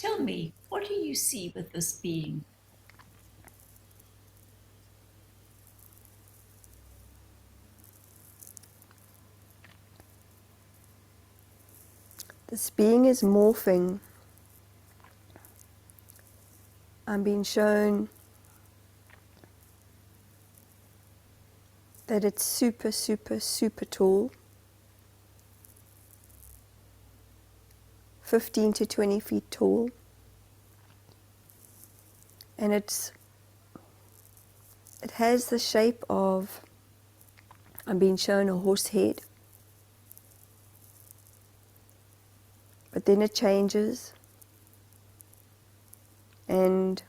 Tell me, what do you see with this being? This being is morphing. I'm being shown that it's super, super, super tall. 15 to 20 feet tall. And it has the shape of, I'm being shown a horse head. But then it changes. And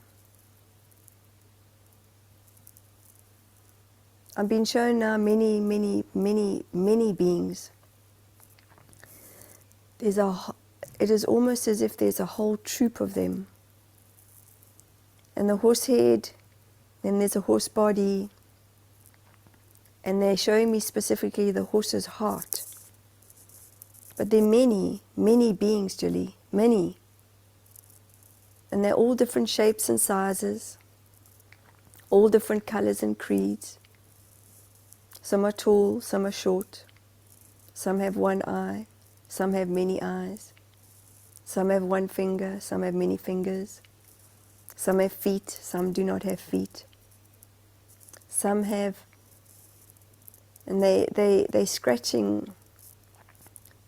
I'm being shown now many, many, many, many beings. It is almost as if there's a whole troop of them. And the horse head, then there's a horse body, and they're showing me specifically the horse's heart. But there are many, many beings, Julie, many. And they're all different shapes and sizes, all different colors and creeds. Some are tall, some are short. Some have one eye, some have many eyes. Some have one finger, some have many fingers. Some have feet, some do not have feet. Some have, and they're scratching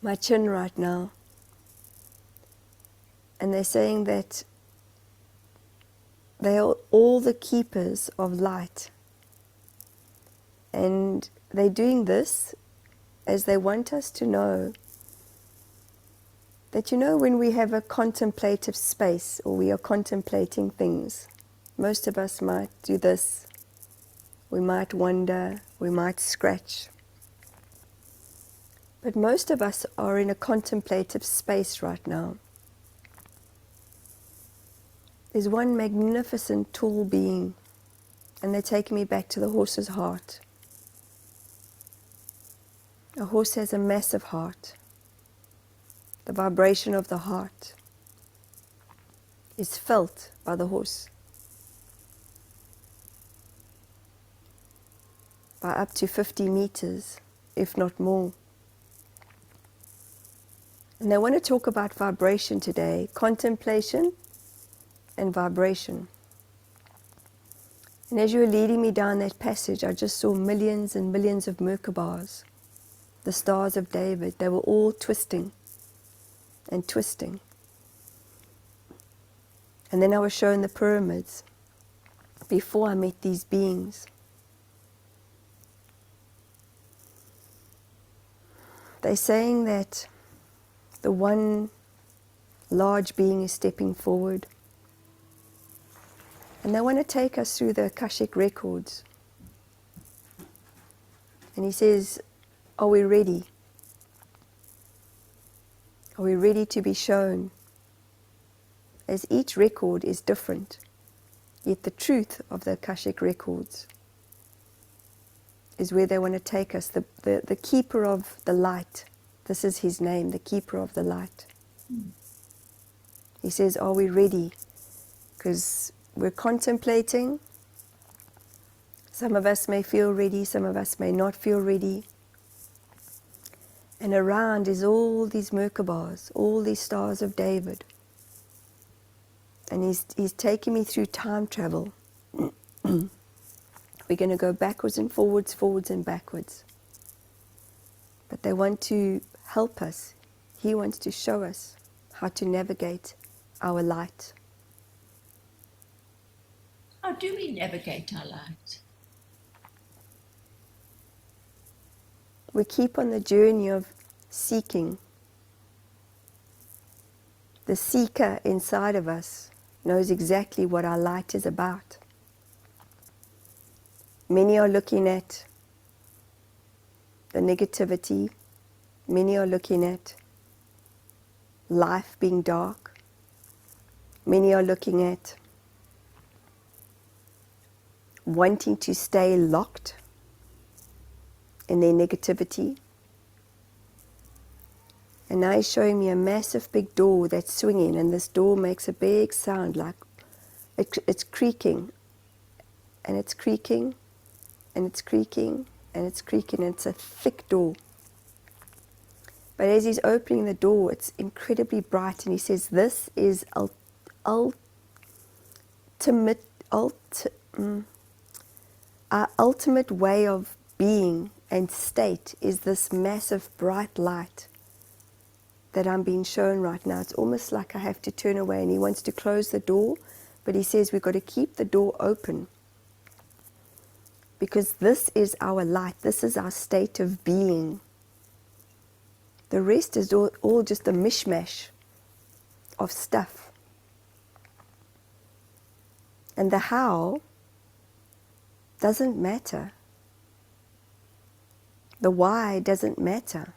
my chin right now. And they're saying that they are all the keepers of light. And they're doing this as they want us to know that, when we have a contemplative space or we are contemplating things, most of us might do this. We might wonder, we might scratch. But most of us are in a contemplative space right now. There's one magnificent tall being, and they're taking me back to the horse's heart. A horse has a massive heart. The vibration of the heart is felt by the horse by up to 50 meters, if not more. And I want to talk about vibration today, contemplation and vibration. And as you were leading me down that passage, I just saw millions and millions of Merkabahs, the stars of David. They were all twisting and twisting. And then I was shown the pyramids before I met these beings. They're saying that the one large being is stepping forward. And they want to take us through the Akashic records. And he says, are we ready? Are we ready to be shown? As each record is different, yet the truth of the Akashic records is where they want to take us. The keeper of the light, this is his name, the keeper of the light. He says, are we ready? Because we're contemplating. Some of us may feel ready, some of us may not feel ready. And around is all these Merkabahs, all these stars of David. And he's taking me through time travel. We're going to go backwards and forwards, forwards and backwards. But they want to help us. He wants to show us how to navigate our light. How do we navigate our light? We keep on the journey of seeking. The seeker inside of us knows exactly what our light is about. Many are looking at the negativity. Many are looking at life being dark. Many are looking at wanting to stay locked in their negativity. And now he's showing me a massive big door that's swinging, and this door makes a big sound, like it's creaking, and it's creaking, and it's creaking, and it's creaking, and it's a thick door. But as he's opening the door, it's incredibly bright, and he says, this is our ultimate way of being and state is this massive bright light that I'm being shown right now. It's almost like I have to turn away, and he wants to close the door, but he says we've got to keep the door open because this is our light, this is our state of being. The rest is all just a mishmash of stuff. And the how doesn't matter. The why doesn't matter.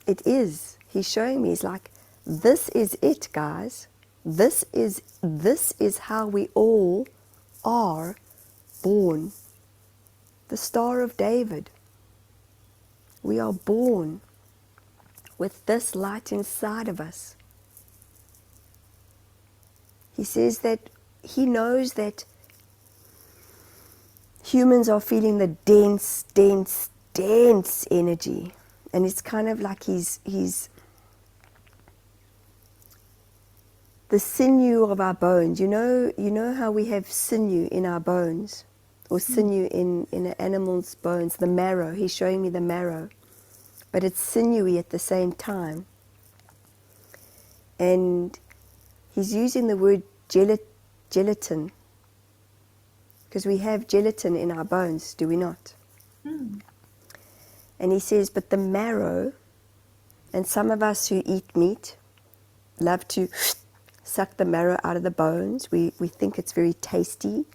It is. He's showing me, he's like, this is it, guys. This is how we all are born. The Star of David. We are born with this light inside of us. He says that he knows that humans are feeling the dense energy. And it's kind of like he's the sinew of our bones. You know how we have sinew in our bones, or sinew in an animal's bones, the marrow. He's showing me the marrow. But it's sinewy at the same time. And he's using the word gelatin. Because we have gelatin in our bones, do we not? Mm. And he says, but the marrow, and some of us who eat meat love to suck the marrow out of the bones. We think it's very tasty.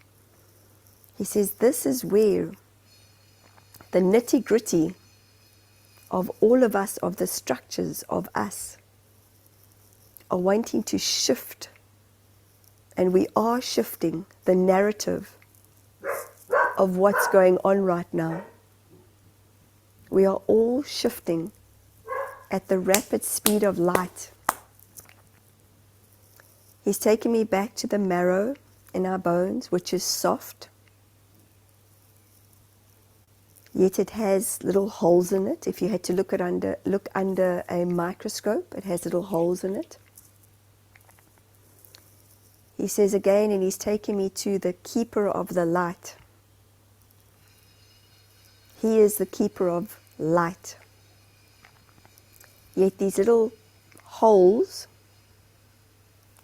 He says, this is where the nitty-gritty of all of us, of the structures of us, are wanting to shift. And we are shifting the narrative of what's going on right now. We are all shifting at the rapid speed of light. He's taken me back to the marrow in our bones, which is soft. Yet it has little holes in it. If you had to look under a microscope, it has little holes in it. He says again, and he's taking me to the keeper of the light. He is the keeper of light. Yet these little holes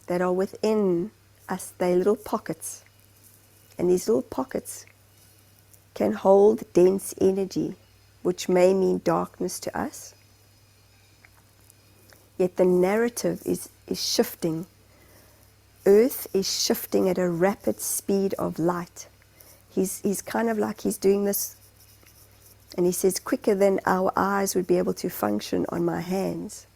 that are within us, they're little pockets. And these little pockets can hold dense energy, which may mean darkness to us. Yet the narrative is shifting. Earth is shifting at a rapid speed of light. He's kind of like he's doing this, and he says, quicker than our eyes would be able to function on my hands.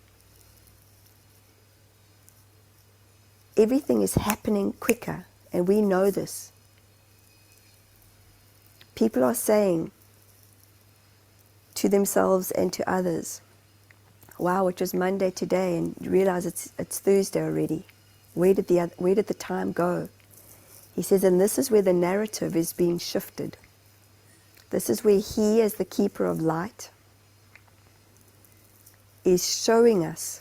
Everything is happening quicker, and we know this. People are saying to themselves and to others, wow, it was Monday today, and you realize it's Thursday already. Where did the time go? He says, and this is where the narrative is being shifted. This is where he, as the keeper of light, is showing us,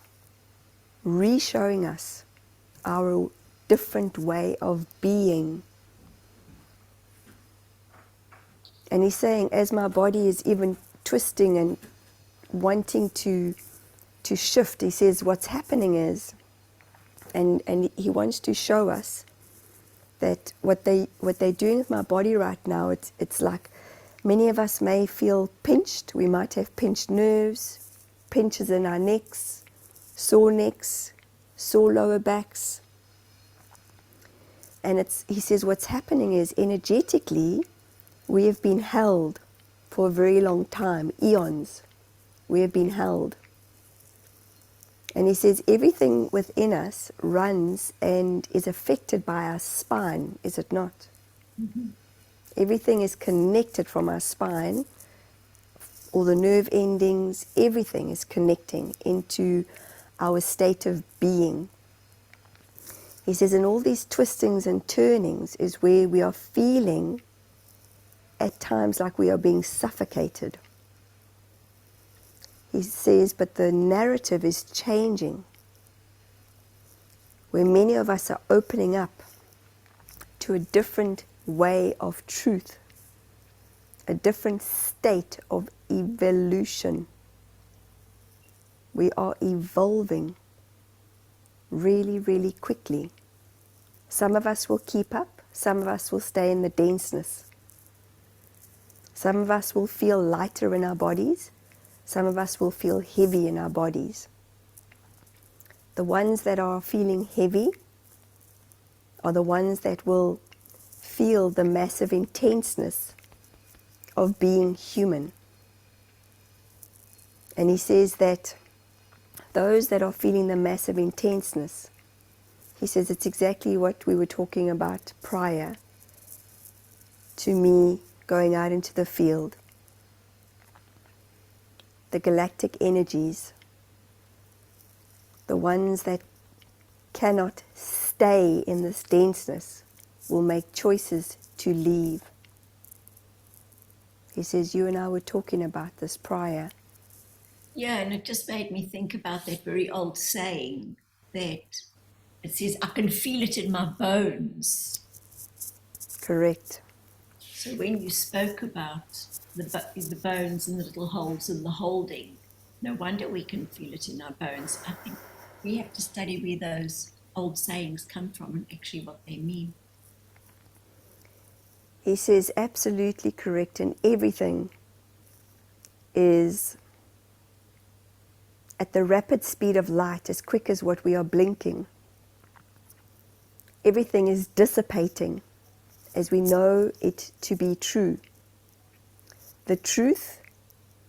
re-showing us our different way of being. And he's saying, as my body is even twisting and wanting to shift, he says, what's happening is, and he wants to show us that what they're doing with my body right now, it's like many of us may feel pinched. We might have pinched nerves, pinches in our necks, sore lower backs. And he says what's happening is energetically, we have been held for a very long time, eons. We have been held. And he says everything within us runs and is affected by our spine, is it not? Mm-hmm. Everything is connected from our spine all the nerve endings, everything is connecting into our state of being. He says, in all these twistings and turnings is where we are feeling at times like we are being suffocated. He says, but the narrative is changing, where many of us are opening up to a different way of truth, a different state of evolution. We are evolving really, really quickly. Some of us will keep up, some of us will stay in the denseness. Some of us will feel lighter in our bodies, some of us will feel heavy in our bodies. The ones that are feeling heavy are the ones that will feel the massive intenseness of being human. And he says that those that are feeling the massive intenseness, he says it's exactly what we were talking about prior to me going out into the field. The galactic energies, the ones that cannot stay in this denseness, will make choices to leave. He says, you and I were talking about this prior. Yeah, and it just made me think about that very old saying that it says, I can feel it in my bones. Correct. So when you spoke about the bones and the little holes and the holding, no wonder we can feel it in our bones. I think we have to study where those old sayings come from and actually what they mean. He says absolutely correct, and everything is at the rapid speed of light, as quick as what we are blinking. Everything is dissipating as we know it to be true. The truth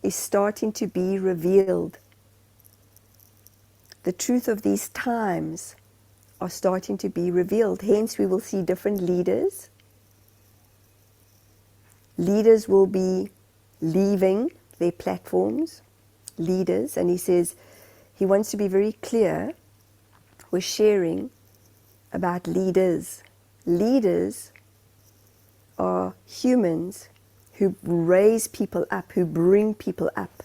is starting to be revealed. The truth of these times are starting to be revealed. Hence we will see different leaders. Leaders will be leaving their platforms, leaders, and he says he wants to be very clear with sharing about leaders. Leaders are humans who raise people up, who bring people up,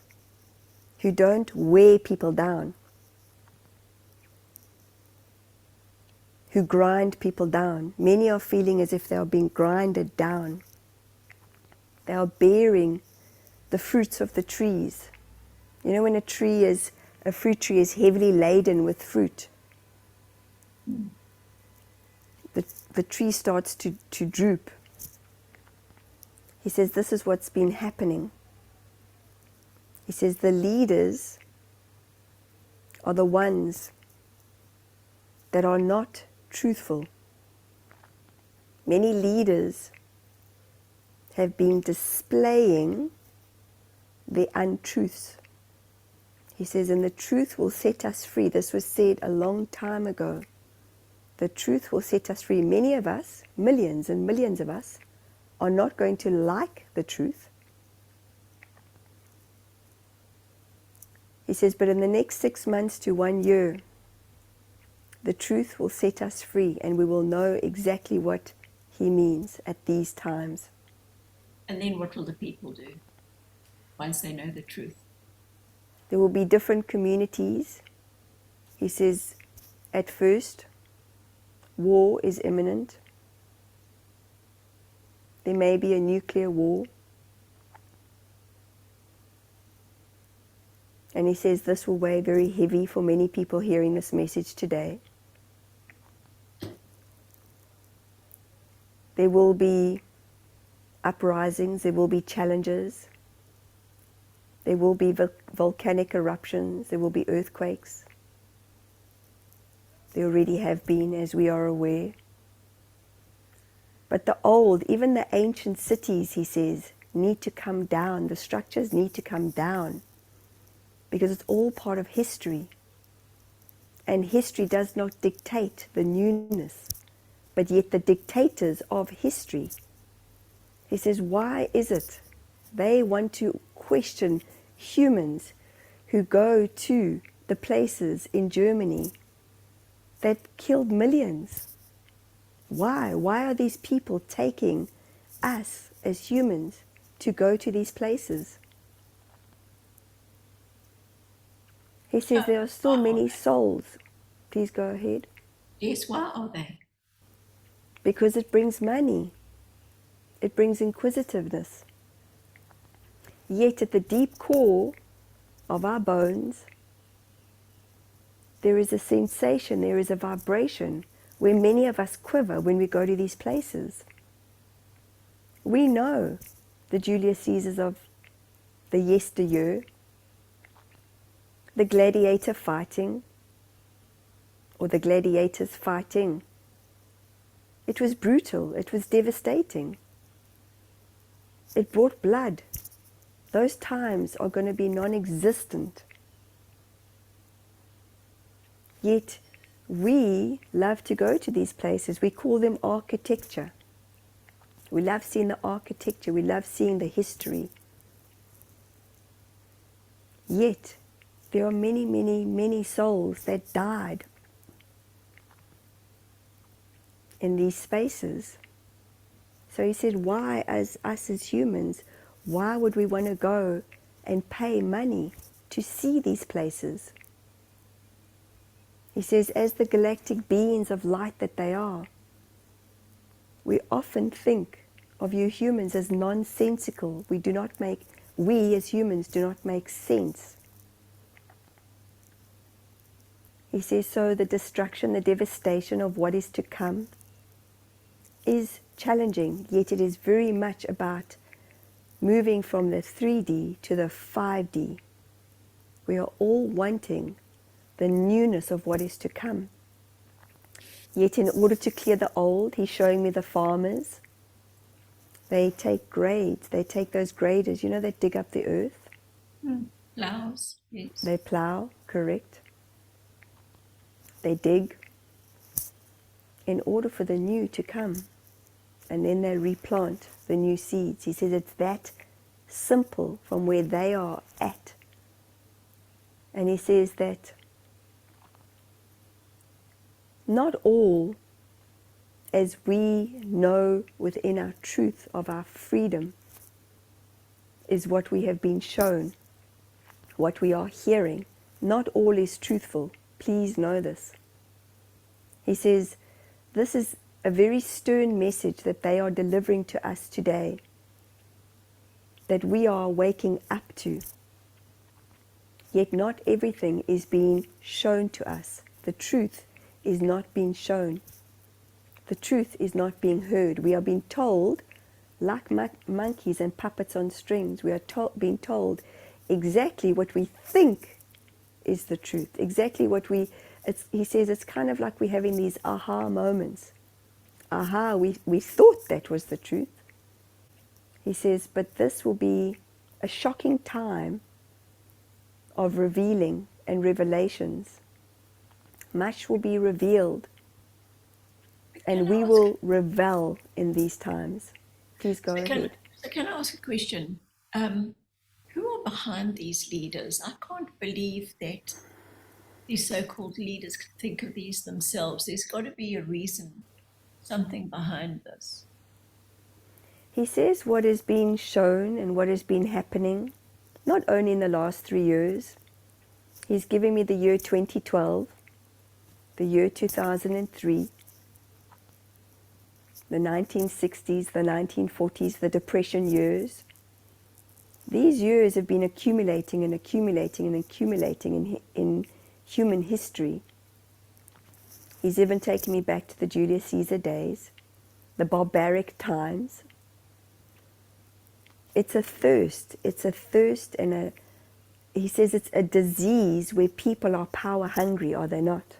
who don't wear people down, who grind people down. Many are feeling as if they are being grinded down. They are bearing the fruits of the trees. You know, when a fruit tree is heavily laden with fruit, the tree starts to droop. He says this is what's been happening. He says the leaders are the ones that are not truthful. Many leaders have been displaying the untruths. He says, and the truth will set us free. This was said a long time ago. The truth will set us free. Many of us, millions and millions of us, are not going to like the truth. He says, but in the next 6 months to 1 year, the truth will set us free, and we will know exactly what he means at these times. And then what will the people do once they know the truth? There will be different communities. He says, at first, war is imminent. There may be a nuclear war. And he says this will weigh very heavy for many people hearing this message today. There will be uprisings, there will be challenges, there will be volcanic eruptions, there will be earthquakes. There already have been, as we are aware. But the old, even the ancient cities, he says, need to come down. The structures need to come down because it's all part of history. And history does not dictate the newness, but yet the dictators of history. He says, why is it They want to question humans who go to the places in Germany that killed millions. Why? Why are these people taking us as humans to go to these places? He says there are still many souls. Please go ahead. Yes, why are they? Because it brings money. It brings inquisitiveness. Yet at the deep core of our bones, there is a sensation, there is a vibration where many of us quiver when we go to these places. We know the Julius Caesars of the yesteryear, the gladiator fighting, or the gladiators fighting. It was brutal, it was devastating. It brought blood. Those times are going to be non-existent. Yet we love to go to these places. We call them architecture. We love seeing the architecture. We love seeing the history. Yet there are many, many, many souls that died in these spaces. So he said, why, as us as humans, why would we want to go and pay money to see these places? He says, as the galactic beings of light that they are, we often think of you humans as nonsensical. We as humans do not make sense. He says, so the destruction, the devastation of what is to come is challenging, yet it is very much about moving from the 3D to the 5D. We are all wanting the newness of what is to come. Yet in order to clear the old, he's showing me the farmers. They take grades. They take those graders, you know, they dig up the earth. Plows, yes. They plow, correct. They dig in order for the new to come. And then they replant the new seeds. He says it's that simple from where they are at. And he says that not all, as we know within our truth of our freedom, is what we have been shown, what we are hearing. Not all is truthful. Please know this. He says, this is a very stern message that they are delivering to us today, that we are waking up to. Yet not everything is being shown to us. The truth is not being shown. The truth is not being heard. We are being told, like monkeys and puppets on strings, we are being told exactly what we think is the truth, exactly what he says it's kind of like we're having these aha moments. Aha, we thought that was the truth. He says, but this will be a shocking time of revealing and revelations. Much will be revealed, and we will revel in these times. Please go ahead. So can I ask a question? Who are behind these leaders? I can't believe that these so-called leaders could think of these themselves. There's got to be a reason, something behind this. He says what is being shown and what has been happening, not only in the last 3 years. He's giving me the year 2012, the year 2003, the 1960s, the 1940s, the Depression years. These years have been accumulating and accumulating and accumulating in human history. He's even taken me back to the Julius Caesar days, the barbaric times. It's a thirst, and he says it's a disease where people are power hungry, are they not?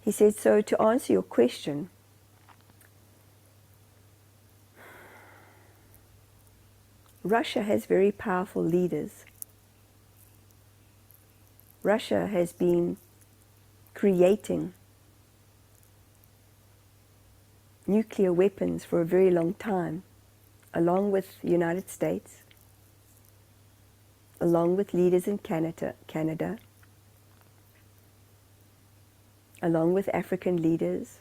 He says, so to answer your question, Russia has very powerful leaders. Russia has been creating nuclear weapons for a very long time. along with the United States, along with leaders in Canada, along with African leaders,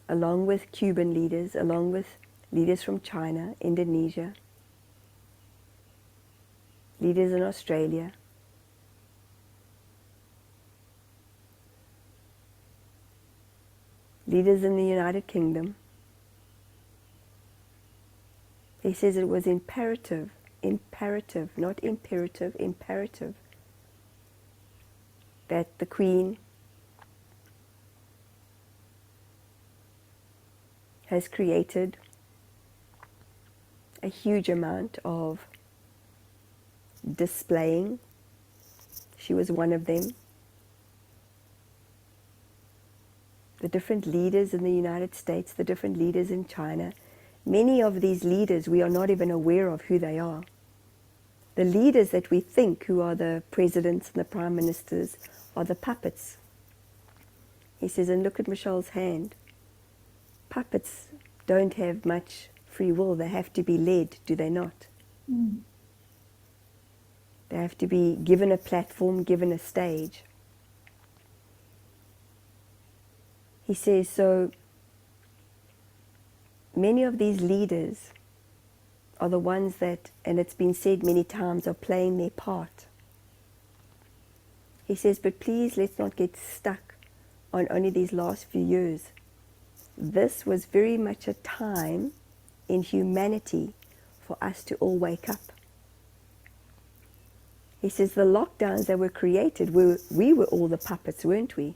along with Cuban leaders, along with leaders from China, Indonesia, leaders in Australia, leaders in the United Kingdom. He says it was imperative, not imperative, imperative, that the Queen has created a huge amount of displaying. She was one of them. The different leaders in the United States, the different leaders in China, many of these leaders we are not even aware of who they are. The leaders that we think who are the presidents and the prime ministers are the puppets. He says, and look at Michelle's hand. Puppets don't have much free will. They have to be led, do they not? Mm. They have to be given a platform, given a stage. He says, so many of these leaders are the ones that, and it's been said many times, are playing their part. He says, but please let's not get stuck on only these last few years. This was very much a time in humanity for us to all wake up. He says the lockdowns that were created, we were all the puppets, weren't we?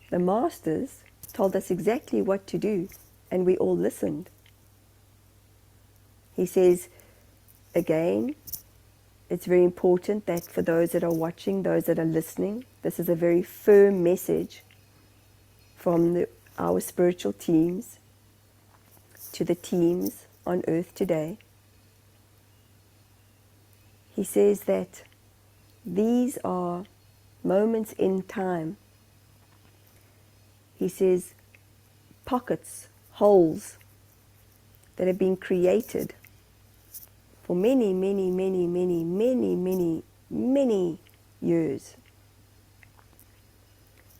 The masters told us exactly what to do, and we all listened. He says, again, it's very important that for those that are watching, those that are listening, this is a very firm message from our spiritual teams to the teams on earth today. He says that these are moments in time. He says pockets, holes that have been created for many, many, many, many, many, many, many years.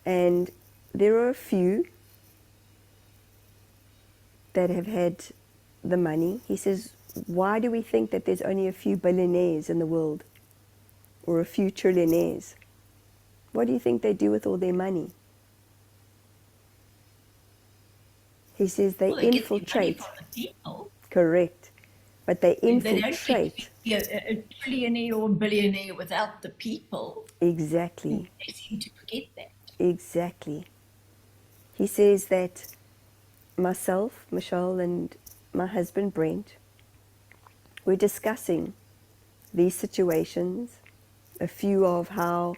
And there are a few that have had the money. He says, why do we think that there's only a few billionaires in the world? Or a few trillionaires? What do you think they do with all their money? He says they infiltrate. Get the money from the people. Correct. But they They infiltrate. don't be a trillionaire or a billionaire without the people. Exactly. They seem to forget that. Exactly. He says that myself, Michelle, and my husband, Brent, we're discussing these situations, a few of how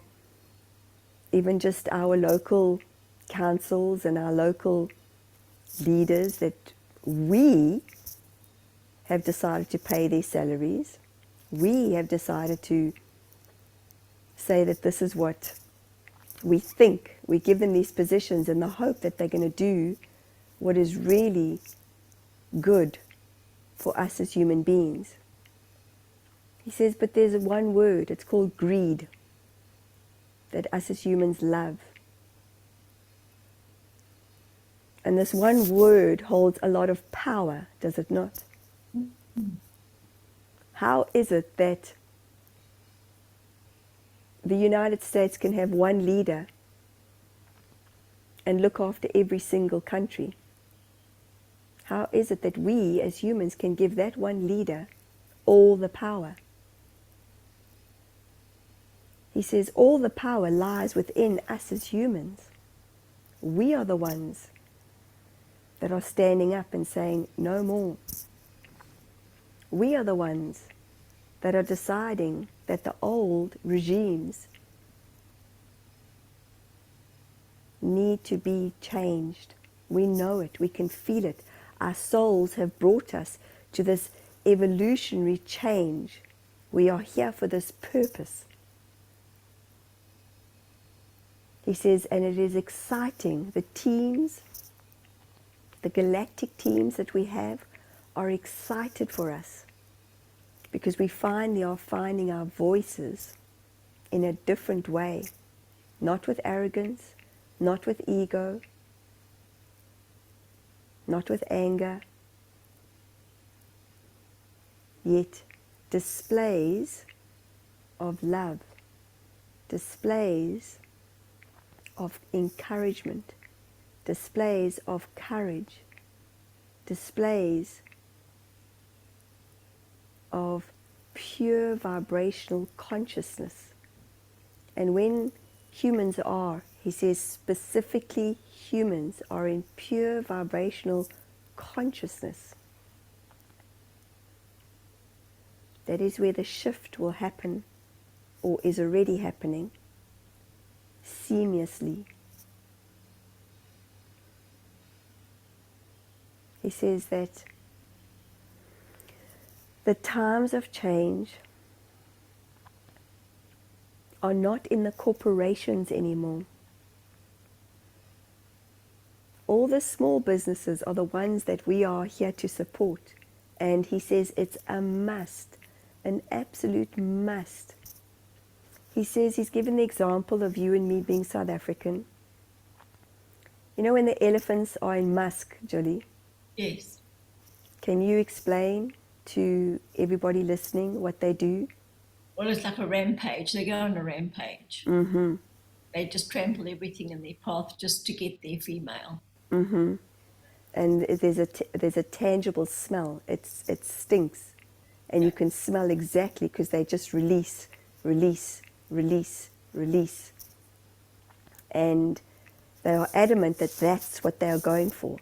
even just our local councils and our local leaders that we have decided to pay their salaries. We have decided to say that this is what we think. We give them these positions in the hope that they're going to do what is really good for us as human beings. He says, but there's one word, it's called greed, that us as humans love. And this one word holds a lot of power, does it not? How is it that the United States can have one leader and look after every single country? How is it that we as humans can give that one leader all the power? He says all the power lies within us as humans. We are the ones that are standing up and saying, no more. We are the ones that are deciding that the old regimes need to be changed. We know it, we can feel it. Our souls have brought us to this evolutionary change. We are here for this purpose. He says, and it is exciting, the teams the galactic teams that we have are excited for us because we finally are finding our voices in a different way, not with arrogance, not with ego, not with anger, yet displays of love, displays of encouragement, displays of courage, displays of pure vibrational consciousness. And when humans are, he says specifically humans are in pure vibrational consciousness, that is where the shift will happen, or is already happening, seamlessly. He says that the times of change are not in the corporations anymore. All the small businesses are the ones that we are here to support. And he says it's a must, an absolute must. He says he's given the example of you and me being South African. You know when the elephants are in musk, Julie? Yes. Can you explain to everybody listening what they do? Well, it's like a rampage. They go on a rampage. Mm-hmm. They just trample everything in their path just to get their female. Mm-hmm. And there's a tangible smell. It stinks. And you can smell exactly because they just release, release, release, release. And they are adamant that that's what they are going for.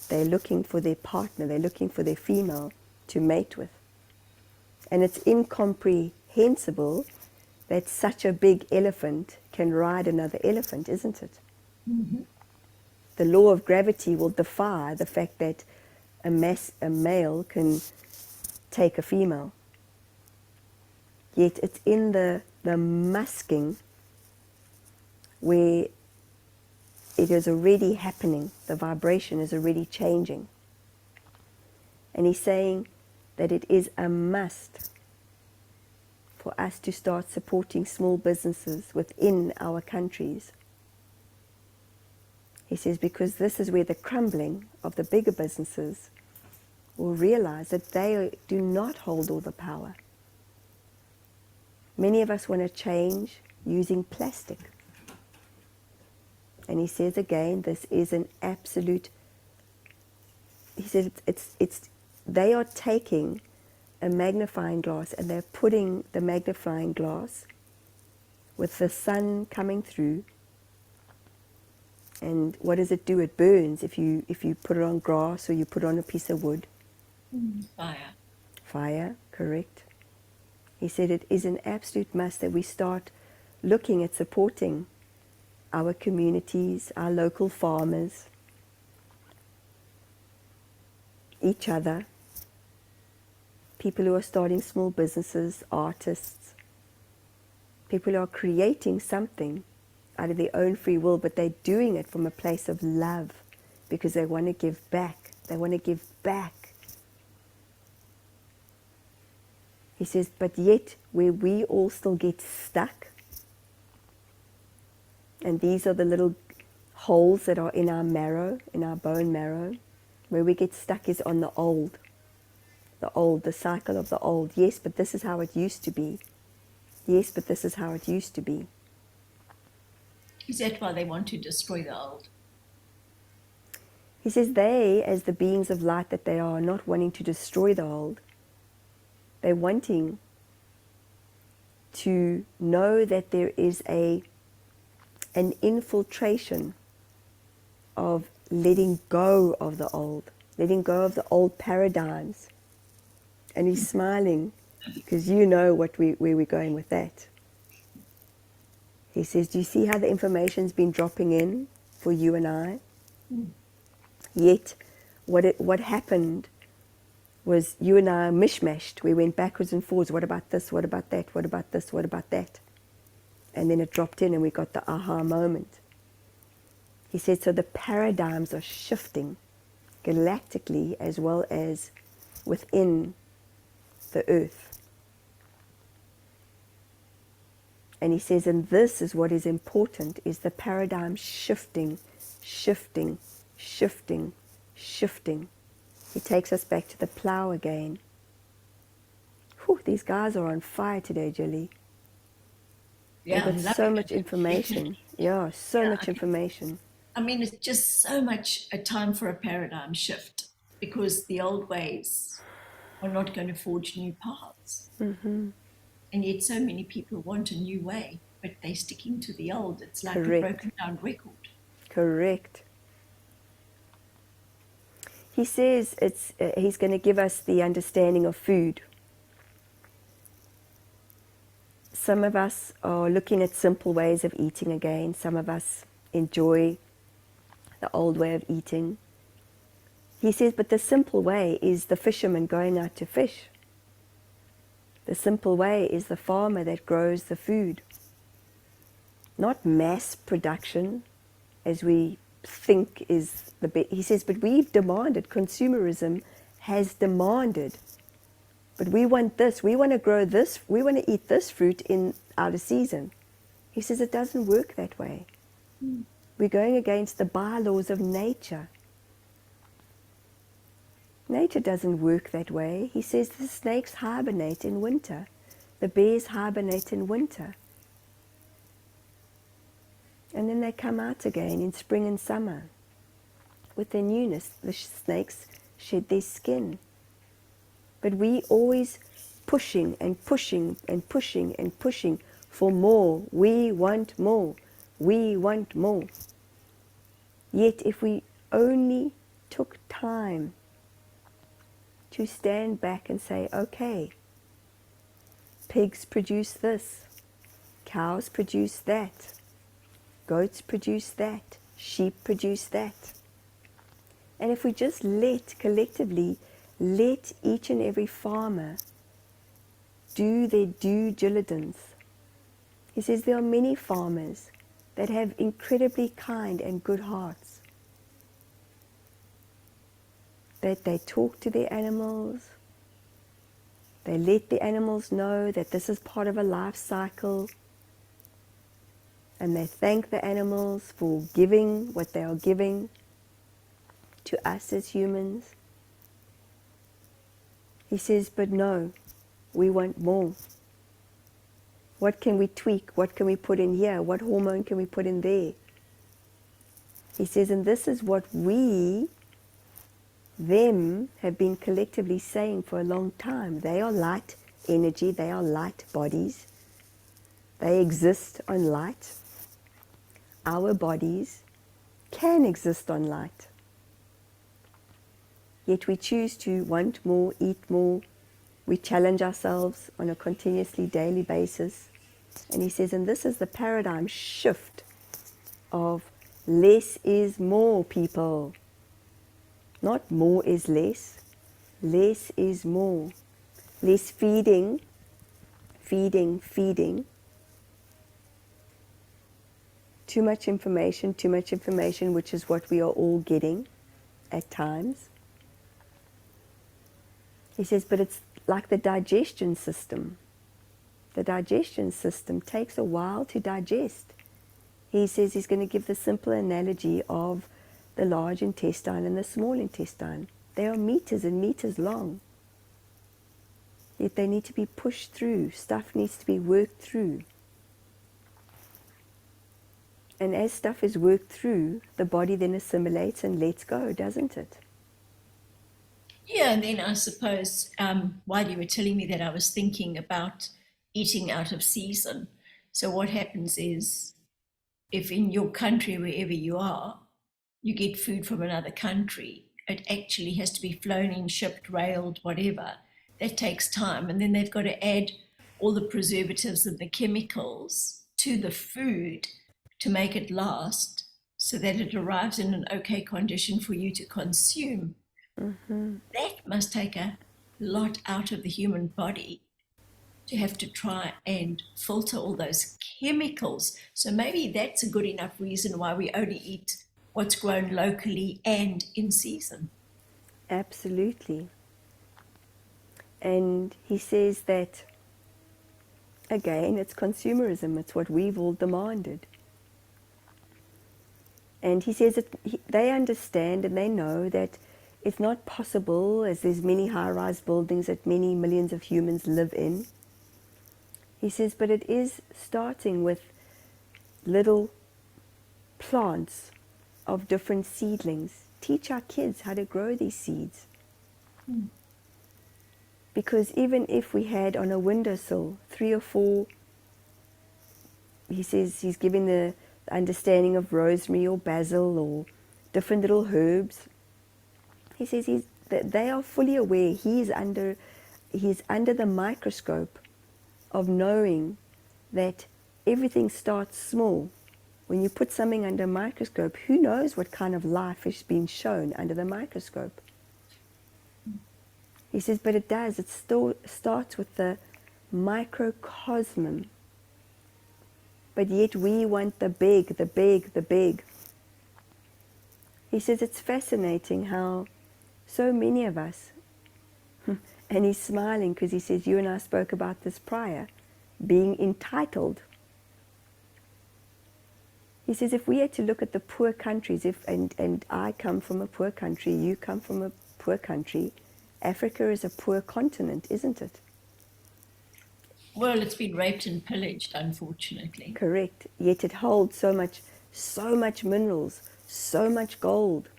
They're looking for their partner. They're looking for their female to mate with. And it's incomprehensible that such a big elephant can ride another elephant, isn't it? Mm-hmm. The law of gravity will defy the fact that a male can take a female. Yet it's in the musking where it is already happening. The vibration is already changing. And he's saying that it is a must for us to start supporting small businesses within our countries. He says because this is where the crumbling of the bigger businesses will realize that they do not hold all the power. Many of us want to change using plastic. And he says again, this is an absolute, he says they are taking a magnifying glass and they're putting the magnifying glass with the sun coming through. And what does it do? It burns if you put it on grass or you put it on a piece of wood. Fire. Fire, correct. He said it is an absolute must that we start looking at supporting our communities, our local farmers, each other, people who are starting small businesses, artists, people who are creating something out of their own free will, but they're doing it from a place of love because they want to give back. They want to give back. He says, but yet where we all still get stuck, and these are the little holes that are in our marrow, in our bone marrow, where we get stuck is on the old, the cycle of the old. Yes, but this is how it used to be. Yes, but this is how it used to be. Is that why they want to destroy the old? He says they, as the beings of light that they are, not wanting to destroy the old. They're wanting to know that there is an infiltration of letting go of the old, letting go of the old paradigms. And he's smiling because you know where we're going with that. He says, do you see how the information's been dropping in for you and I? Yet what happened was you and I mishmashed. We went backwards and forwards. What about this? What about that? What about this? What about that? And then it dropped in and we got the aha moment. He said, so the paradigms are shifting. galactically as well as within the earth. And he says, and this is what is important, is the paradigm shifting, shifting, shifting, shifting. He takes us back to the plow again. Whew, these guys are on fire today, Julie. Yeah, They've got so much information. Yeah, so Yeah, much information. I mean, it's just so much a time for a paradigm shift because the old ways are not going to forge new paths. Mm-hmm. And yet so many people want a new way, but they're sticking to the old. It's like a Correct. broken down record. Correct. He says he's going to give us the understanding of food. Some of us are looking at simple ways of eating again. Some of us enjoy the old way of eating. He says, but the simple way is the fisherman going out to fish. The simple way is the farmer that grows the food. Not mass production, as we think is the best. He says, but we've demanded, consumerism has demanded, but we want this, we want to grow this, we want to eat this fruit in out of season. He says it doesn't work that way. We're going against the bylaws of nature. Nature doesn't work that way. He says the snakes hibernate in winter. The bears hibernate in winter. And then they come out again in spring and summer. With their newness, the snakes shed their skin. But we always pushing and pushing and pushing and pushing for more. We want more. We want more. Yet if we only took time to stand back and say, okay, pigs produce this, cows produce that, goats produce that, sheep produce that. And if we just collectively let each and every farmer do their due diligence. He says there are many farmers that have incredibly kind and good hearts. That they talk to their animals, they let the animals know that this is part of a life cycle, and they thank the animals for giving what they are giving to us as humans. He says, but no, we want more. What can we tweak? What can we put in here? What hormone can we put in there? He says, and this is what we, them, have been collectively saying for a long time. They are light energy. They are light bodies. They exist on light. Our bodies can exist on light. Yet we choose to want more, eat more. We challenge ourselves on a continuously daily basis. And he says, and this is the paradigm shift of less is more, people. Not more is less. Less is more. Less feeding, feeding, feeding. Too much information, which is what we are all getting at times. He says, but it's like the digestion system. The digestion system takes a while to digest. He says he's going to give the simple analogy of the large intestine and the small intestine. They are meters and meters long. Yet they need to be pushed through. Stuff needs to be worked through. And as stuff is worked through, the body then assimilates and lets go, doesn't it? Yeah, and then I suppose while you were telling me that, I was thinking about eating out of season. So what happens is, if in your country, wherever you are, you get food from another country, it actually has to be flown in, shipped, railed, whatever. That takes time. And then they've got to add all the preservatives and the chemicals to the food to make it last so that it arrives in an okay condition for you to consume. Mm-hmm. That must take a lot out of the human body to have to try and filter all those chemicals. So maybe that's a good enough reason why we only eat what's grown locally and in season. Absolutely. And he says that, again, it's consumerism. It's what we've all demanded. And he says that they understand and they know that it's not possible, as there's many high-rise buildings that many millions of humans live in. He says, but it is starting with little plants of different seedlings. Teach our kids how to grow these seeds. Mm. Because even if we had on a windowsill 3 or 4, he says he's giving the understanding of rosemary or basil or different little herbs. He says that they are fully aware he's under the microscope of knowing that everything starts small. When you put something under a microscope, who knows what kind of life is being shown under the microscope? He says, but it does. It still starts with the microcosm. But yet we want the big, the big, the big. He says it's fascinating how so many of us, and he's smiling because he says, you and I spoke about this prior, being entitled. He says if we had to look at the poor countries, and I come from a poor country, you come from a poor country, Africa is a poor continent, isn't it? Well, it's been raped and pillaged, unfortunately. Correct. Yet it holds so much minerals, so much gold,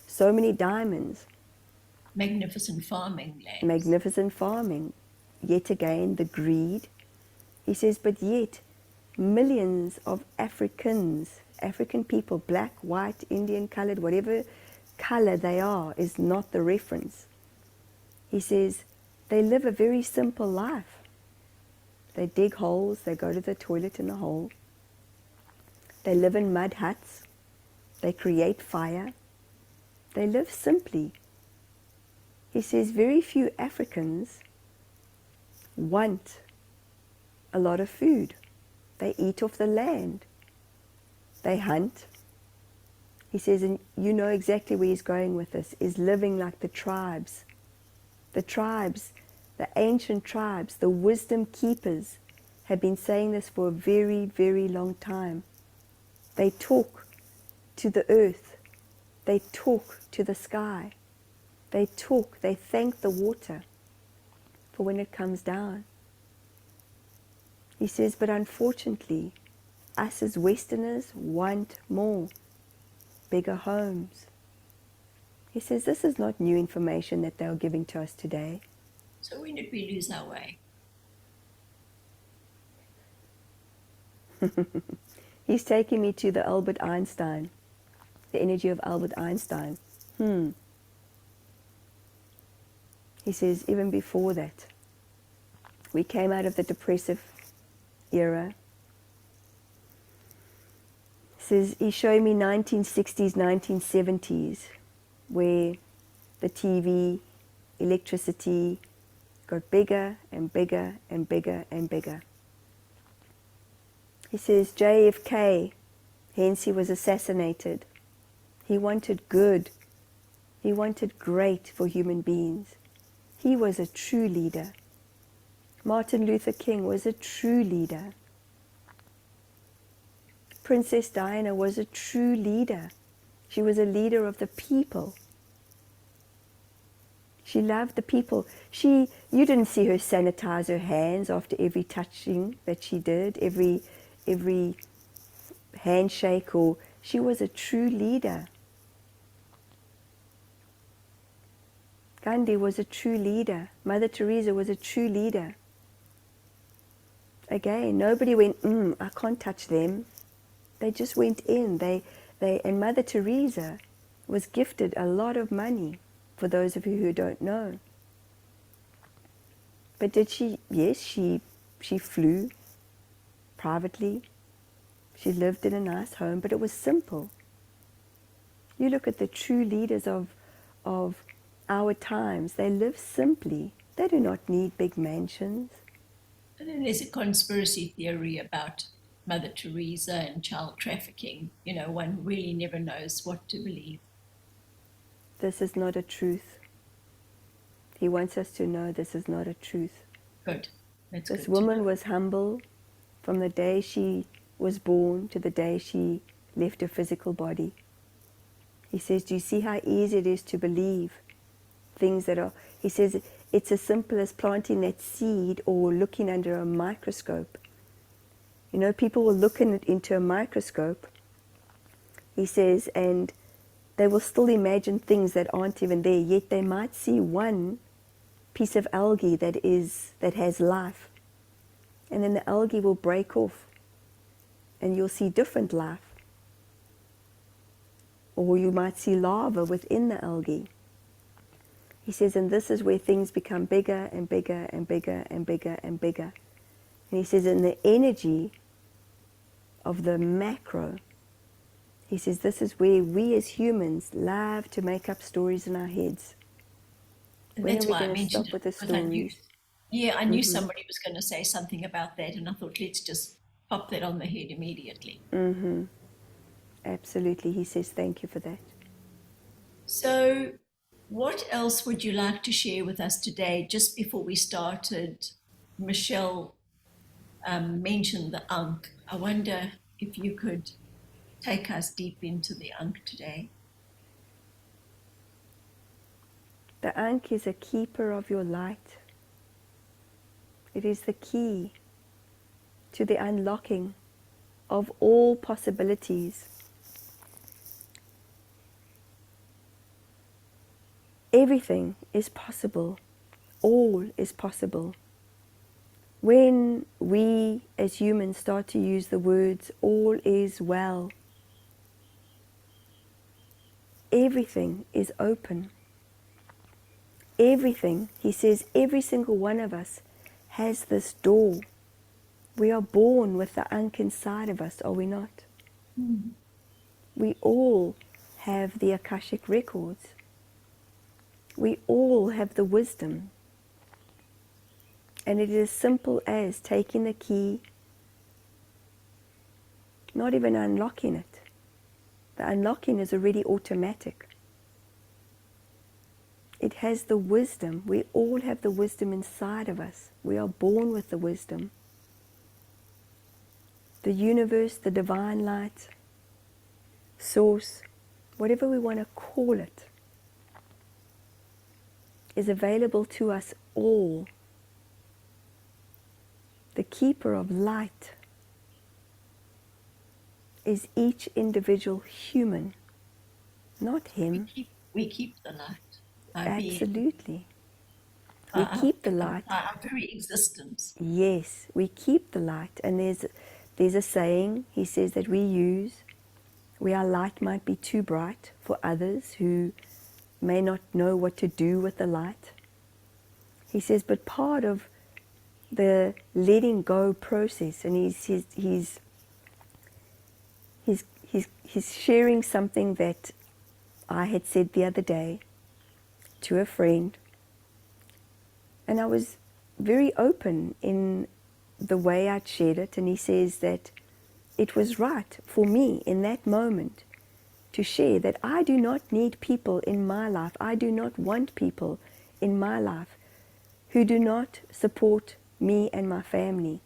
so many diamonds. Magnificent farming lands. Magnificent farming. Yet again, the greed. He says, but yet millions of African people, black, white, Indian colored, whatever color they are, is not the reference. He says they live a very simple life. They dig holes, they go to the toilet in a hole. They live in mud huts. They create fire. They live simply. He says very few Africans want a lot of food. They eat off the land. They hunt. He says, and you know exactly where he's going with this, is living like the tribes. The tribes, the ancient tribes, the wisdom keepers have been saying this for a very, very long time. They talk to the earth. They talk to the sky. They talk, they thank the water for when it comes down. He says, but unfortunately, us as Westerners want more, bigger homes. He says, this is not new information that they are giving to us today. So when did we lose our way? He's taking me to the Albert Einstein, the energy of Albert Einstein. He says, even before that, we came out of the depressive era. He says, he's showing me 1960s, 1970s, where the TV, electricity got bigger and bigger and bigger and bigger. He says, JFK, hence he was assassinated. He wanted good. He wanted great for human beings. He was a true leader. Martin Luther King was a true leader. Princess Diana was a true leader. She was a leader of the people. She loved the people. You didn't see her sanitize her hands after every touching that she did, every handshake, or she was a true leader. Gandhi was a true leader. Mother Teresa was a true leader. Again, nobody went, I can't touch them. They just went in. And Mother Teresa was gifted a lot of money, for those of you who don't know. But did she? Yes, she flew privately. She lived in a nice home, but it was simple. You look at the true leaders of our times, they live simply. They do not need big mansions. And then there's a conspiracy theory about Mother Teresa and child trafficking. One really never knows what to believe. This is not a truth. He wants us to know this is not a truth. Good. That's This good to woman know. was humble from the day she was born to the day she left her physical body. He says, do you see how easy it is to believe things that are, he says, it's as simple as planting that seed or looking under a microscope. You know, people will look into a microscope, he says, and they will still imagine things that aren't even there, yet they might see one piece of algae that has life. And then the algae will break off, and you'll see different life. Or you might see lava within the algae. He says, and this is where things become bigger and bigger and bigger and bigger and bigger. And he says, in the energy of the macro, he says, this is where we as humans love to make up stories in our heads. And When are that's we why I going to mentioned stop it, with the because I knew, stories? yeah, I knew somebody was going to say something about that, and I thought, let's just pop that on the head immediately. Absolutely. He says, thank you for that. So, what else would you like to share with us today? Just before we started, Michelle mentioned the Ankh. I wonder if you could take us deep into the Ankh today. The Ankh is a keeper of your light. It is the key to the unlocking of all possibilities. Everything is possible. All is possible. When we as humans start to use the words, all is well, everything is open. Everything, he says, every single one of us has this door. We are born with the Ankh inside of us, are we not? We all have the Akashic records. We all have the wisdom. And it is as simple as taking the key, not even unlocking it. The unlocking is already automatic. It has the wisdom. We all have the wisdom inside of us. We are born with the wisdom. The universe, the divine light, source, whatever we want to call it, is available to us all. The keeper of light is each individual human, not him. We keep the light. Absolutely. We keep the light. Our very existence. Yes, we keep the light. And there's a saying, he says, that we use where our light might be too bright for others who may not know what to do with the light. He says, but part of the letting go process, and he's sharing something that I had said the other day to a friend, and I was very open in the way I'd shared it, and he says that it was right for me in that moment to share that I do not need people in my life, I do not want people in my life who do not support me and my family.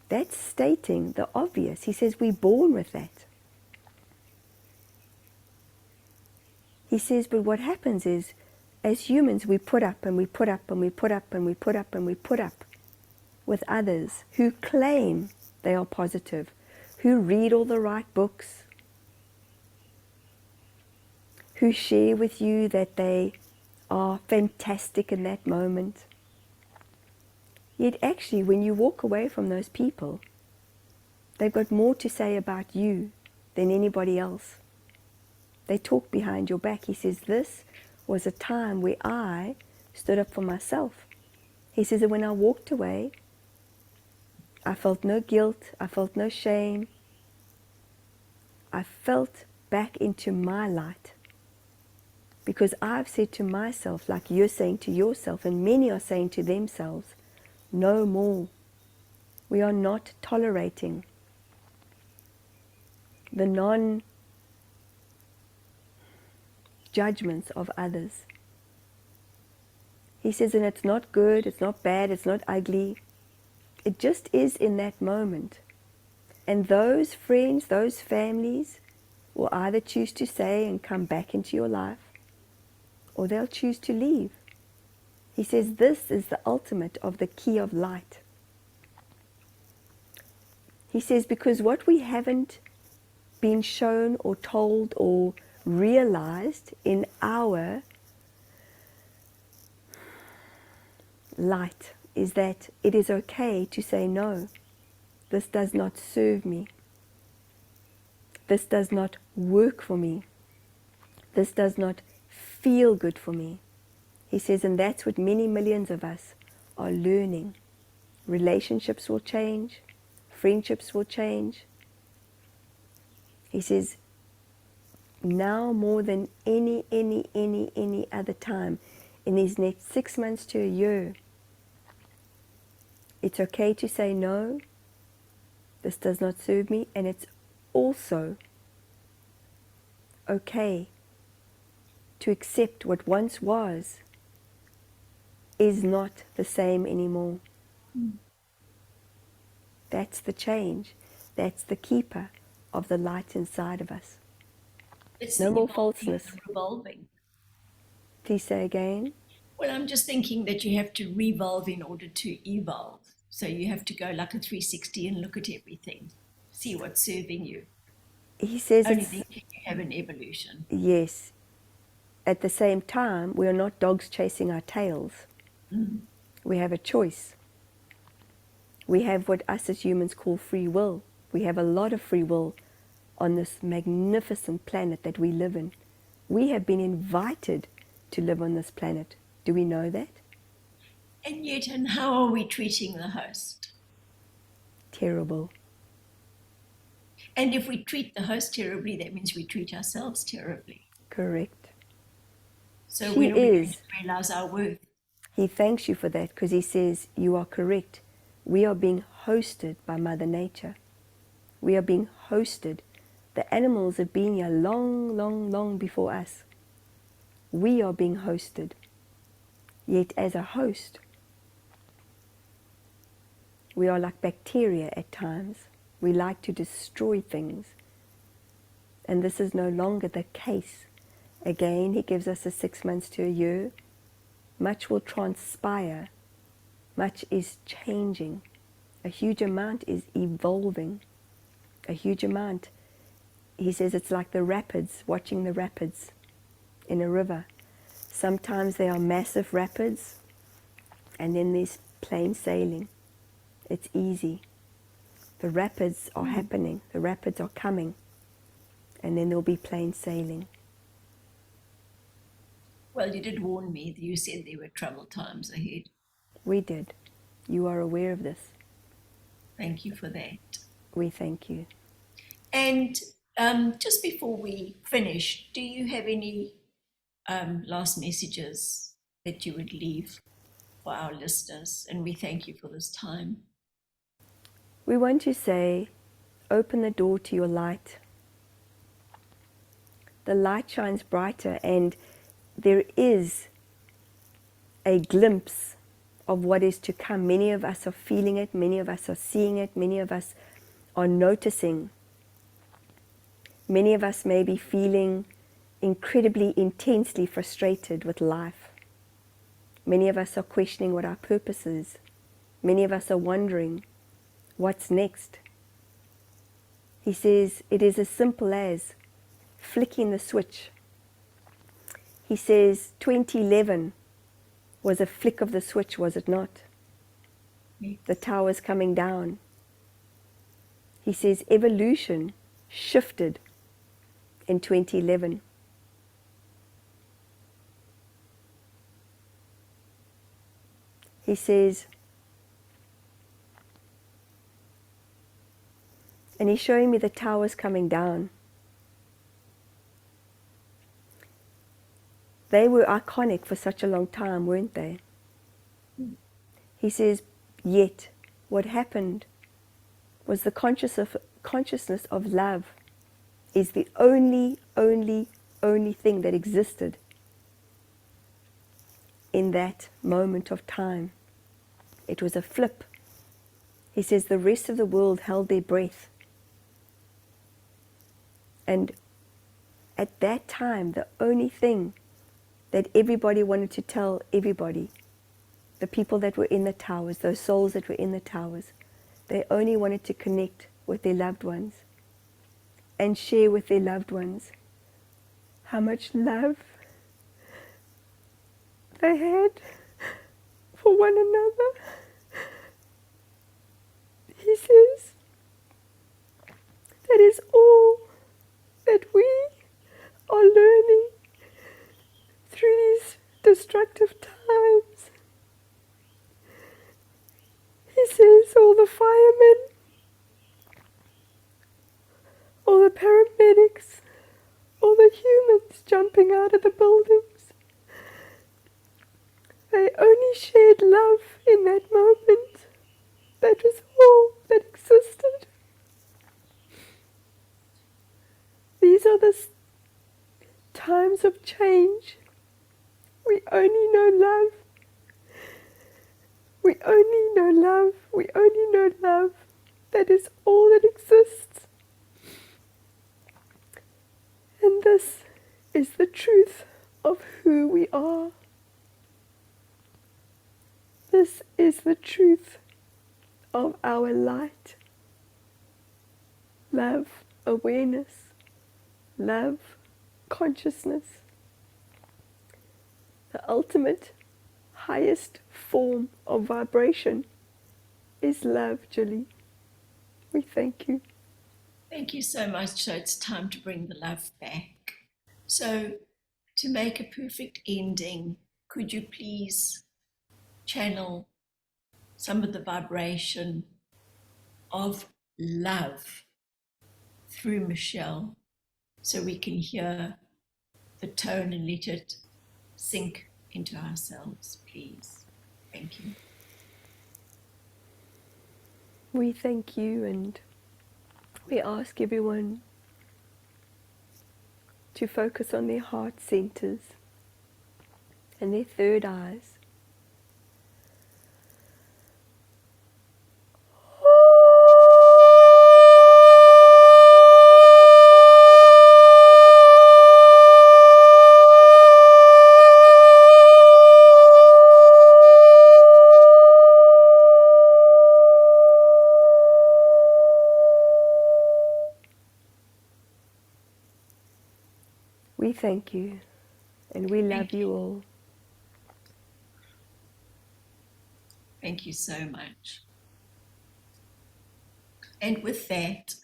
That's stating the obvious. He says we're born with that. He says, but what happens is, as humans, we put up and we put up and we put up and we put up and we put up with others who claim they are positive, who read all the right books, who share with you that they are fantastic in that moment. Yet actually, when you walk away from those people, they've got more to say about you than anybody else. They talk behind your back. He says, this was a time where I stood up for myself. He says that when I walked away, I felt no guilt, I felt no shame. I felt back into my light. Because I've said to myself, like you're saying to yourself, and many are saying to themselves, no more. We are not tolerating the non-judgments of others. He says, and it's not good, it's not bad, it's not ugly. It just is in that moment. And those friends, those families will either choose to stay and come back into your life, or they'll choose to leave. He says this is the ultimate of the key of light. He says because what we haven't been shown or told or realized in our light is that it is okay to say no. This does not serve me. This does not work for me. This does not feel good for me. He says, and that's what many millions of us are learning. Relationships will change. Friendships will change. He says, now more than any other time, in these next 6 months to a year, it's okay to say no, this does not serve me, and it's also okay to accept what once was is not the same anymore. That's the change. That's the keeper of the light inside of us. It's No the more evolving falseness. and revolving. Please say again. Well, I'm just thinking that you have to revolve in order to evolve. So you have to go like a 360 and look at everything, see what's serving you. He says Only it's, then can you have an evolution. yes. At the same time, we are not dogs chasing our tails. We have a choice. We have what us as humans call free will. We have a lot of free will on this magnificent planet that we live in. We have been invited to live on this planet. Do we know that? And yet, and how are we treating the host? Terrible. And if we treat the host terribly, that means we treat ourselves terribly. Correct. So She when are we going is. to realize our worth? He thanks you for that because he says, you are correct. We are being hosted by Mother Nature. We are being hosted. The animals have been here long before us. We are being hosted. Yet as a host, we are like bacteria at times. We like to destroy things. And this is no longer the case. Again, he gives us a 6 months to a year. Much will transpire. Much is changing. A huge amount is evolving. A huge amount. He says it's like the rapids, watching the rapids in a river. Sometimes they are massive rapids, and then there's plain sailing. It's easy. The rapids are happening. The rapids are coming. And then there'll be plain sailing. Well, you did warn me that you said there were troubled times ahead. We did. You are aware of this. Thank you for that. We thank you. And just before we finish, do you have any last messages that you would leave for our listeners? And we thank you for this time. We want to say, open the door to your light. The light shines brighter, and there is a glimpse of what is to come. Many of us are feeling it, many of us are seeing it, many of us are noticing. Many of us may be feeling incredibly intensely frustrated with life. Many of us are questioning what our purpose is. Many of us are wondering, what's next? He says it is as simple as flicking the switch. He says 2011 was a flick of the switch, was it not? Yes. The tower's coming down. He says evolution shifted in 2011. He says, and he's showing me the towers coming down. They were iconic for such a long time, weren't they? He says, yet what happened was the consciousness of love is the only thing that existed in that moment of time. It was a flip. He says the rest of the world held their breath. And at that time, the only thing that everybody wanted to tell everybody, the people that were in the towers, those souls that were in the towers, they only wanted to connect with their loved ones and share with their loved ones how much love they had for one another. He says that is all that we are learning through these destructive times. He says all the firemen, all the paramedics, all the humans jumping out of the buildings, they only shared love in that moment. That was all that existed. These are the times of change. We only know love. We only know love. We only know love. That is all that exists. And this is the truth of who we are. This is the truth of our light. Love, awareness, love, consciousness. The ultimate, highest form of vibration is love, Julie. We thank you. Thank you so much. So it's time to bring the love back. So to make a perfect ending, could you please channel some of the vibration of love through Michelle so we can hear the tone and let it sink into ourselves, please? Thank you. We thank you, and we ask everyone to focus on their heart centers and their third eyes. We thank you, and we love you all. Thank you so much. And with that,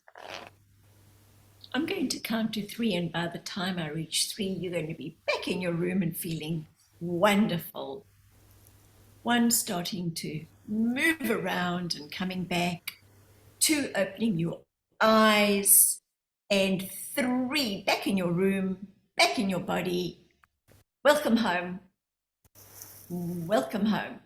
I'm going to count to 3, and by the time I reach 3, you're going to be back in your room and feeling wonderful. 1, starting to move around and coming back. 2, opening your eyes. And 3, back in your room, back in your body. Welcome home. Welcome home.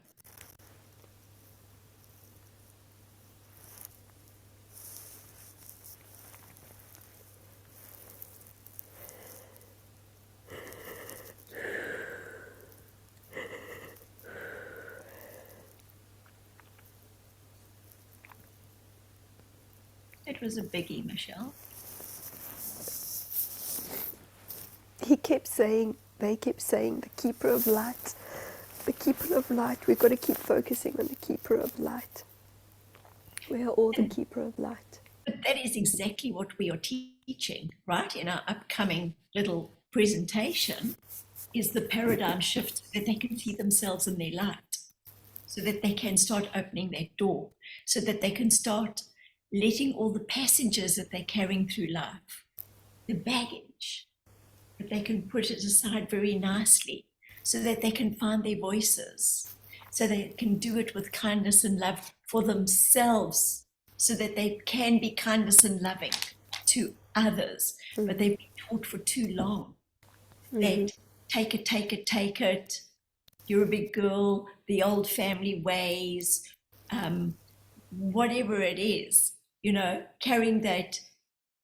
It was a biggie, Michelle. He kept saying, they kept saying, the keeper of light, the keeper of light. We've got to keep focusing on the keeper of light. We are all the keeper of light. But that is exactly what we are teaching, right, in our upcoming little presentation, is the paradigm shift so that they can see themselves in their light, so that they can start opening that door, so that they can start letting all the passengers that they're carrying through life, the baggage, that they can put it aside very nicely, so that they can find their voices, so they can do it with kindness and love for themselves, so that they can be kindness and loving to others. But they've been taught for too long that take it, take it, take it, you're a big girl, the old family ways, whatever it is, you know, carrying that,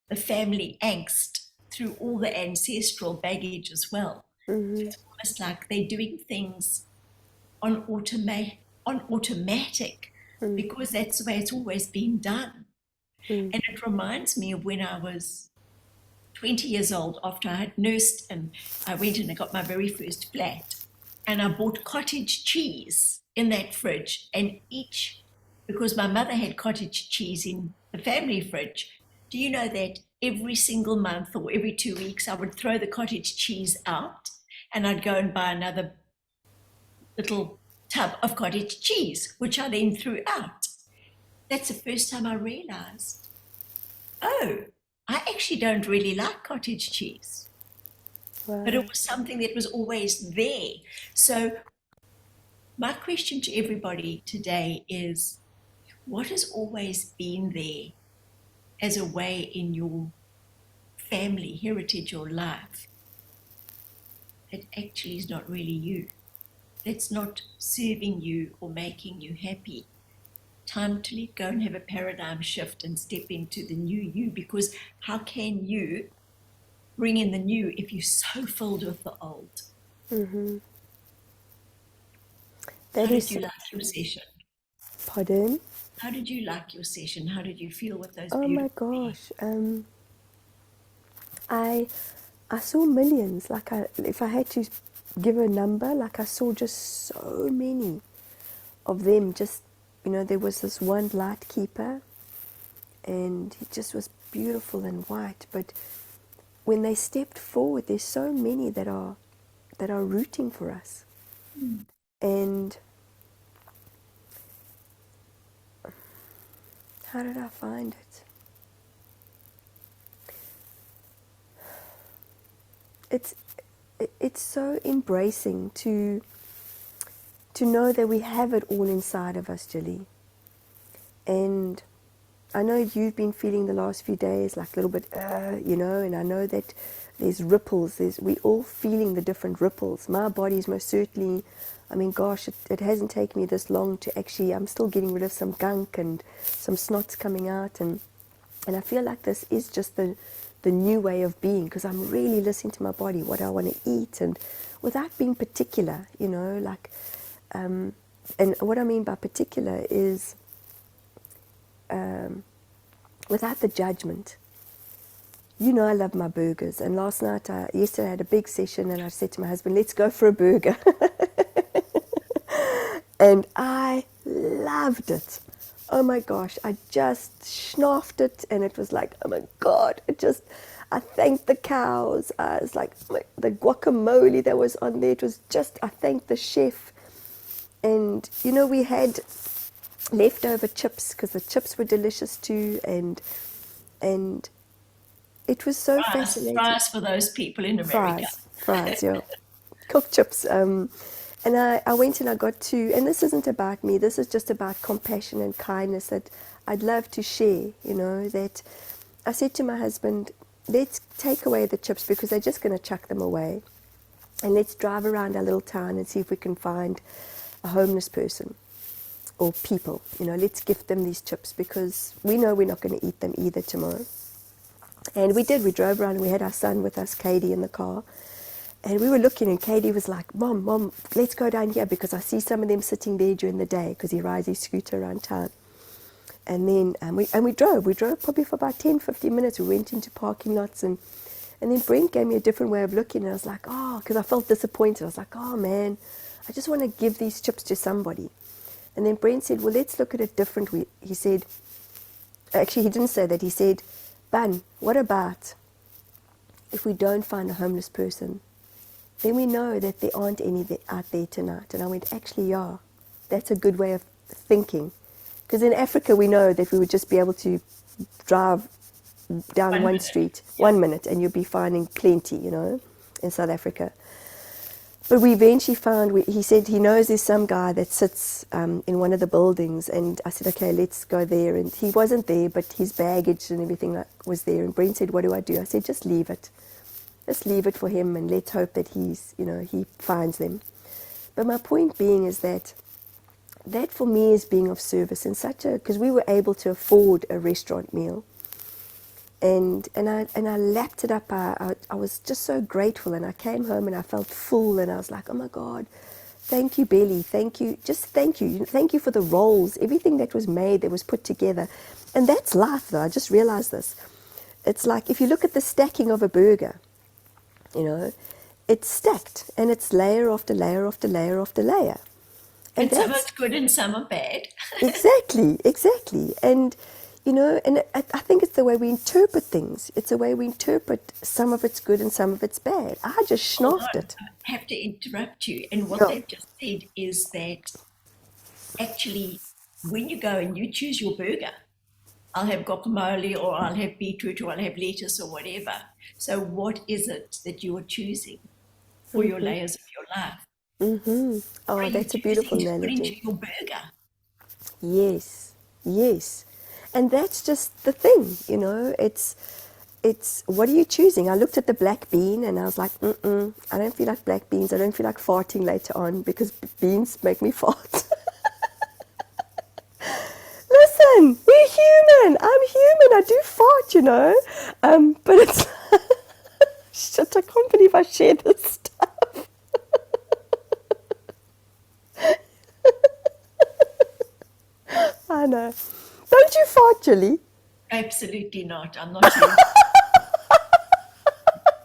the family angst through all the ancestral baggage as well. So it's almost like they're doing things on automatic because that's the way it's always been done. And it reminds me of when I was 20 years old, after I had nursed, and I went and I got my very first flat, and I bought cottage cheese in that fridge, and because my mother had cottage cheese in the family fridge, do you know that every single month or every 2 weeks I would throw the cottage cheese out and I'd go and buy another little tub of cottage cheese, which I then threw out. That's the first time I realized, oh, I actually don't really like cottage cheese. Wow. But it was something that was always there. So my question to everybody today is, what has always been there as a way in your family, heritage, or life that actually is not really you? That's not serving you or making you happy. Time to let go and have a paradigm shift and step into the new you, because how can you bring in the new if you're so filled with the old? How did you like your session? Pardon? How did you like your session? How did you feel with those Oh my beautiful gosh. I saw millions. If I had to give a number, like I saw just so many of them. Just, there was this one light keeper, and he just was beautiful and white. But when they stepped forward, there's so many that are rooting for us. And how did I find it? It's so embracing to know that we have it all inside of us, Julie. And I know you've been feeling the last few days like a little bit, and I know that there's ripples. We're all feeling the different ripples. My body is most certainly, gosh, it hasn't taken me this long to actually, I'm still getting rid of some gunk and some snots coming out. And I feel like this is just the new way of being, because I'm really listening to my body, what I want to eat, and without being particular, and what I mean by particular is without the judgment. I love my burgers, and yesterday I had a big session, and I said to my husband, let's go for a burger. And I loved it. Oh my gosh, I just schnaufed it, and it was like, oh my God, I thanked the cows. I was like, the guacamole that was on there, it was just, I thanked the chef. And, we had leftover chips, because the chips were delicious too, and it was so fascinating. Fries for those people in America. Fries, yeah. Cooked chips. And I went and I got to, and this isn't about me, this is just about compassion and kindness that I'd love to share, that I said to my husband, let's take away the chips because they're just going to chuck them away. And let's drive around our little town and see if we can find a homeless person or people. Let's gift them these chips because we know we're not going to eat them either tomorrow. And we did. We drove around and we had our son with us, Katie, in the car. And we were looking, and Katie was like, Mom, let's go down here because I see some of them sitting there during the day, because he rides his scooter around town. And then we drove. We drove probably for about 10, 15 minutes. We went into parking lots, and then Brent gave me a different way of looking. And I was like, because I felt disappointed. I was like, oh man, I just want to give these chips to somebody. And then Brent said, well, let's look at it differently. He said, actually he didn't say that. He said, Ban, what about if we don't find a homeless person? Then we know that there aren't any out there tonight. And I went, actually, yeah, that's a good way of thinking. Because in Africa, we know that we would just be able to drive down one street, 1 minute, and you'll be finding plenty, in South Africa. But we eventually found, he said he knows there's some guy that sits in one of the buildings. And I said, okay, let's go there. And he wasn't there, but his baggage and everything was there. And Brent said, what do I do? I said, just leave it. Just leave it for him, and let's hope that he finds them. But my point being is that for me is being of service in because we were able to afford a restaurant meal, and I lapped it up. I was just so grateful, and I came home and I felt full, and I was like, oh my God, Thank you, Belly. Thank you. Just thank you. Thank you for the rolls, everything that was made, that was put together. And that's life, though. I just realized this. It's like if you look at the stacking of a burger, you know, it's stacked and it's layer after layer after layer after layer. And some are good and some are bad. Exactly. And, you know, and I think it's the way we interpret things. It's the way we interpret some of it's good and some of it's bad. I just schnaufed it. I have to interrupt you. And what they've just said is that actually, when you go and you choose your burger, I'll have guacamole or I'll have beetroot or I'll have lettuce or whatever. So what is it that you are choosing for your layers of your life? Mm-hmm. Oh, that's a beautiful analogy. Put into your burger. Yes, yes. And that's just the thing, you know, it's what are you choosing? I looked at the black bean and I was like, I don't feel like black beans. I don't feel like farting later on because beans make me fart. Listen, we're human. I'm human. I do fart, you know. But it's, shit, I can't believe I shared this stuff. I know. Don't you fart, Julie? Absolutely not. I'm not sure.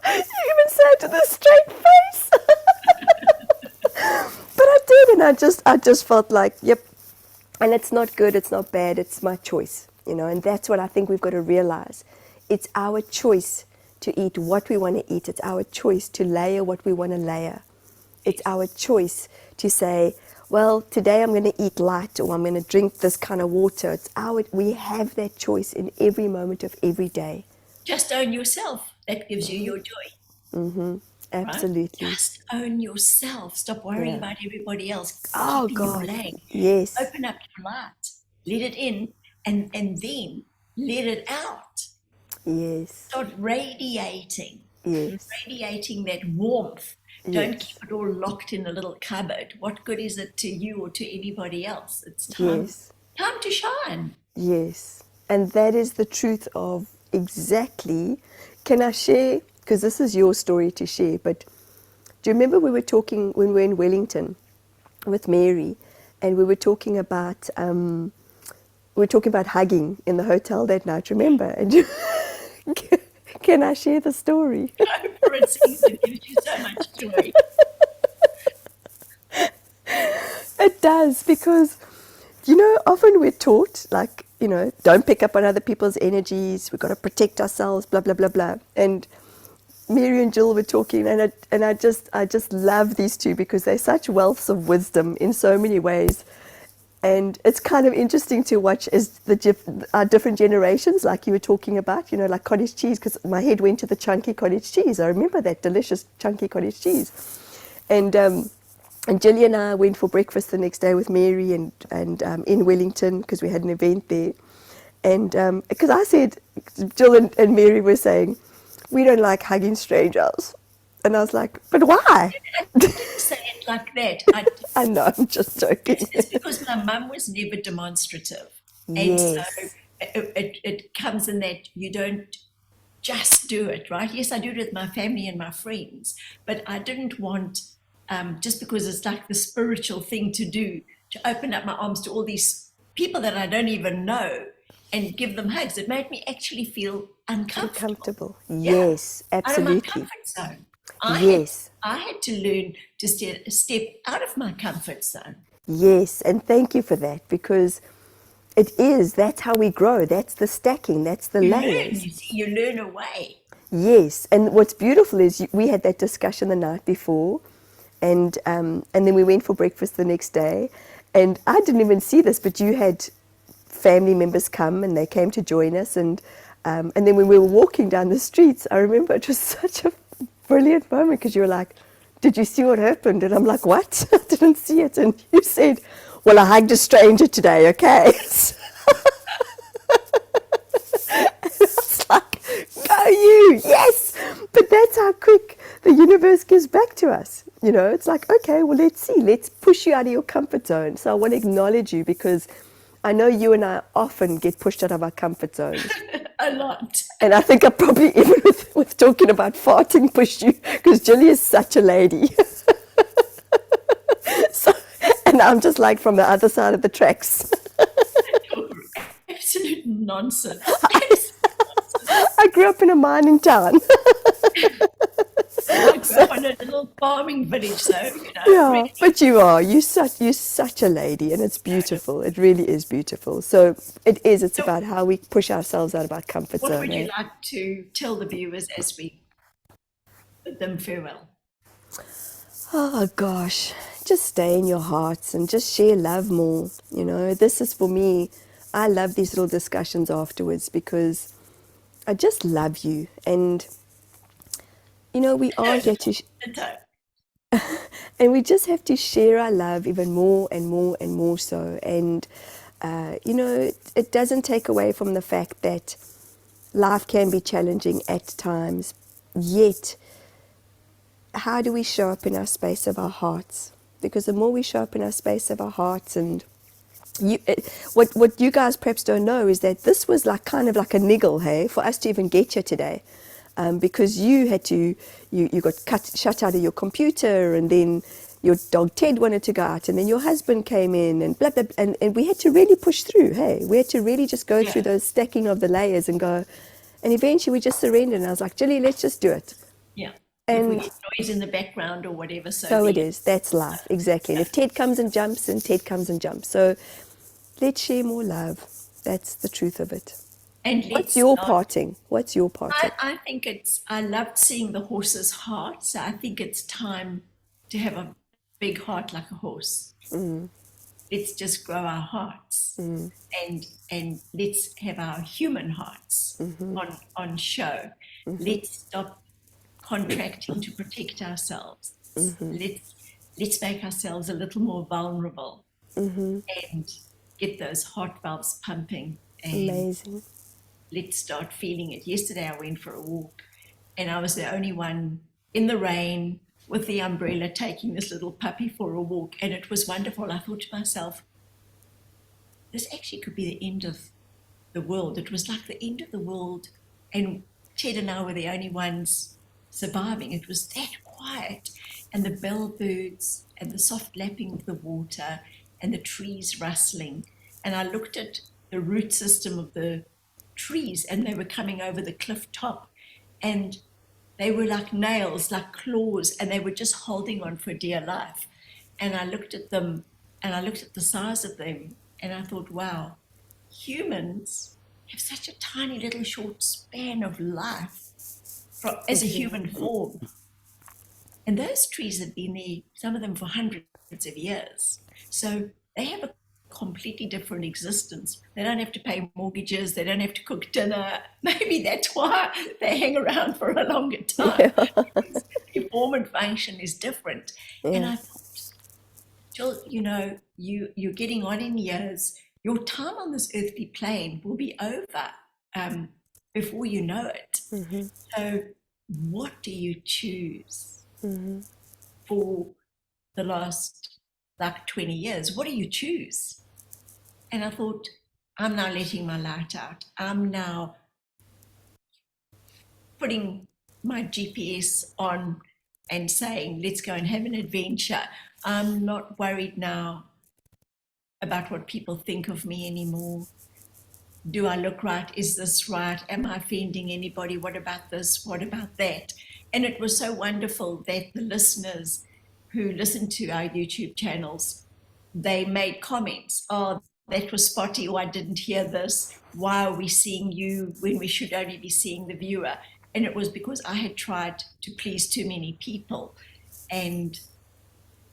You even say it to the straight face. But I did, and I just felt like, yep. And it's not good, it's not bad, it's my choice, you know. And that's what I think we've got to realize. It's our choice to eat what we want to eat. It's our choice to layer what we want to layer. It's our choice to say, well, today I'm going to eat light or I'm going to drink this kind of water. We have that choice in every moment of every day. Just own yourself. That gives you your joy. Mm-hmm. Absolutely. Right? Just own yourself. Stop worrying about everybody else. Oh, God. Yes. Open up your light. Let it in and then let it out. Yes. Start radiating. Yes. Radiating that warmth. Don't keep it all locked in a little cupboard. What good is it to you or to anybody else? It's time to shine. Yes. And that is the truth of exactly. Can I share? Because this is your story to share. But do you remember we were talking when we were in Wellington with Mary, and we were talking about hugging in the hotel that night. Remember? And can I share the story? Go for it, Caesar. It gives you so much joy. It does, because, you know, often we're taught, like, you know, don't pick up on other people's energies. We've got to protect ourselves, blah, blah, blah, blah. And Mary and Jill were talking, and I just love these two because they're such wealths of wisdom in so many ways. And it's kind of interesting to watch as our different generations, like you were talking about, you know, like cottage cheese, because my head went to the chunky cottage cheese. I remember that delicious chunky cottage cheese. And Jilly and I went for breakfast the next day with Mary and in Wellington because we had an event there. And because I said, Jill and Mary were saying, we don't like hugging strangers. And I was like, but why? I didn't say it like that. I know, I'm just joking. It's because my mum was never demonstrative. Yes. And so it comes in that you don't just do it, right? Yes, I do it with my family and my friends, but I didn't want, just because it's like the spiritual thing to do, to open up my arms to all these people that I don't even know and give them hugs. It made me actually feel uncomfortable. Yes, absolutely. Out of my comfort zone. I had to learn to step out of my comfort zone. Yes, and thank you for that, because that's how we grow. That's the stacking, that's the layers. You learn away. Yes, and what's beautiful is we had that discussion the night before, and then we went for breakfast the next day, and I didn't even see this, but you had family members come and they came to join us, and then when we were walking down the streets, I remember it was such a brilliant moment because you were like, did you see what happened? And I'm like, what? I didn't see it. And you said, well, I hugged a stranger today, okay? And I was like, go you, yes! But that's how quick the universe gives back to us. You know, it's like, okay, well, let's see. Let's push you out of your comfort zone. So I want to acknowledge you because I know you and I often get pushed out of our comfort zones. A lot. And I think I probably, even with talking about farting, pushed you, because Julie is such a lady. So And I'm just like from the other side of the tracks. Absolute nonsense. Absolute nonsense. I grew up in a mining town. I grew up in a little farming village, so Yeah, really, but you're such a lady, and it's beautiful. It really is beautiful. So it's so about how we push ourselves out of our comfort what zone, would you eh? like to tell the viewers as we bid them farewell? Oh gosh, just stay in your hearts and just share love more. This is for me. I love these little discussions afterwards because I just love you. And we are here to, and we just have to share our love even more and more and more so. And, it doesn't take away from the fact that life can be challenging at times, yet how do we show up in our space of our hearts? Because the more we show up in our space of our hearts, and what you guys perhaps don't know is that this was like kind of like a niggle, hey, for us to even get here today, because you had to, you got shut out of your computer, and then your dog Ted wanted to go out, and then your husband came in, and blah blah, and we had to really push through, hey, we had to really just go through Yeah, those stacking of the layers and go, and eventually we just surrendered, and I was like, Jilly, let's just do it. yeah. If we And get noise in the background or whatever, so so it be it. is. That's life. Exactly. And Yeah. if Ted comes and jumps, and Ted comes and jumps. So let's share more love. That's the truth of it. And What's let's your not. parting? What's your parting? I think I loved seeing the horse's heart. So I think it's time to have a big heart like a horse. Let's just grow our hearts, and let's have our human hearts on show. Let's stop contracting to protect ourselves. Let's make ourselves a little more vulnerable and get those heart valves pumping, and Amazing. let's start feeling it. Yesterday I went for a walk, and I was the only one in the rain with the umbrella taking this little puppy for a walk, and it was wonderful. I thought to myself, this actually could be the end of the world. It was like the end of the world, and Ted and I were the only ones surviving. It was that quiet, and the bellbirds and the soft lapping of the water and the trees rustling. And I looked at the root system of the trees, and they were coming over the cliff top, and they were like nails, like claws, and they were just holding on for dear life. And I looked at them, and I looked at the size of them, and I thought, wow, humans have such a tiny little short span of life as a human form. And those trees have been there, some of them for hundreds of years. So they have a completely different existence. They don't have to pay mortgages. They don't have to cook dinner. Maybe that's why they hang around for a longer time. Because their form and function is different. And Yeah. I thought, Jill, you're getting on in years. Your time on this earthly plane will be over before you know it. So what do you choose for the last like 20 years? What do you choose? And I thought, I'm now letting my light out. I'm now putting my GPS on and saying, let's go and have an adventure. I'm not worried now about what people think of me anymore. Do I look right? Is this right? Am I offending anybody? What about this? What about that? And it was so wonderful that the listeners who listened to our YouTube channels, they made comments. Oh, that was spotty, or I didn't hear this. Why are we seeing you when we should only be seeing the viewer? And it was because I had tried to please too many people. And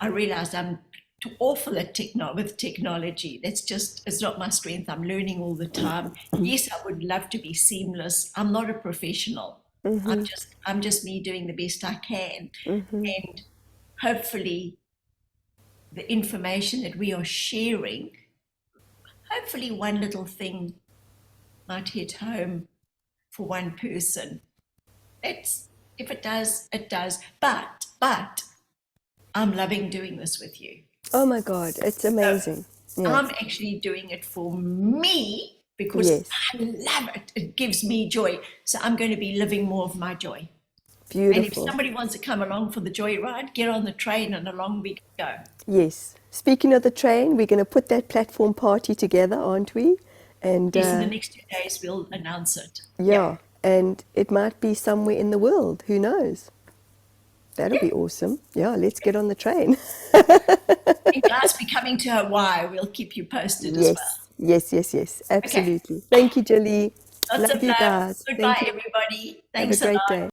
I realized I'm too awful at with technology. It's not my strength. I'm learning all the time. Yes, I would love to be seamless. I'm not a professional. I'm just me doing the best I can. And hopefully the information that we are sharing, hopefully one little thing might hit home for one person. If it does, it does. But I'm loving doing this with you. Oh my God, it's amazing. Yeah. I'm actually doing it for me because Yes. I love it. It gives me joy. So I'm going to be living more of my joy. And if Beautiful. somebody wants to come along for the joyride, get on the train and along we go. Yes. Speaking of the train, we're going to put that platform party together, aren't we? And Yes, in the next 2 days we'll announce it. yeah, and it might be somewhere in the world. Who knows? That'll be awesome. Yeah, let's get on the train. And guys, be coming to Hawaii. We'll keep you posted as well. Yes. Absolutely. Thank you, Julie. Lots Love of you love. guys. Goodbye, Thank you. everybody. Have a Thanks a great lot. day.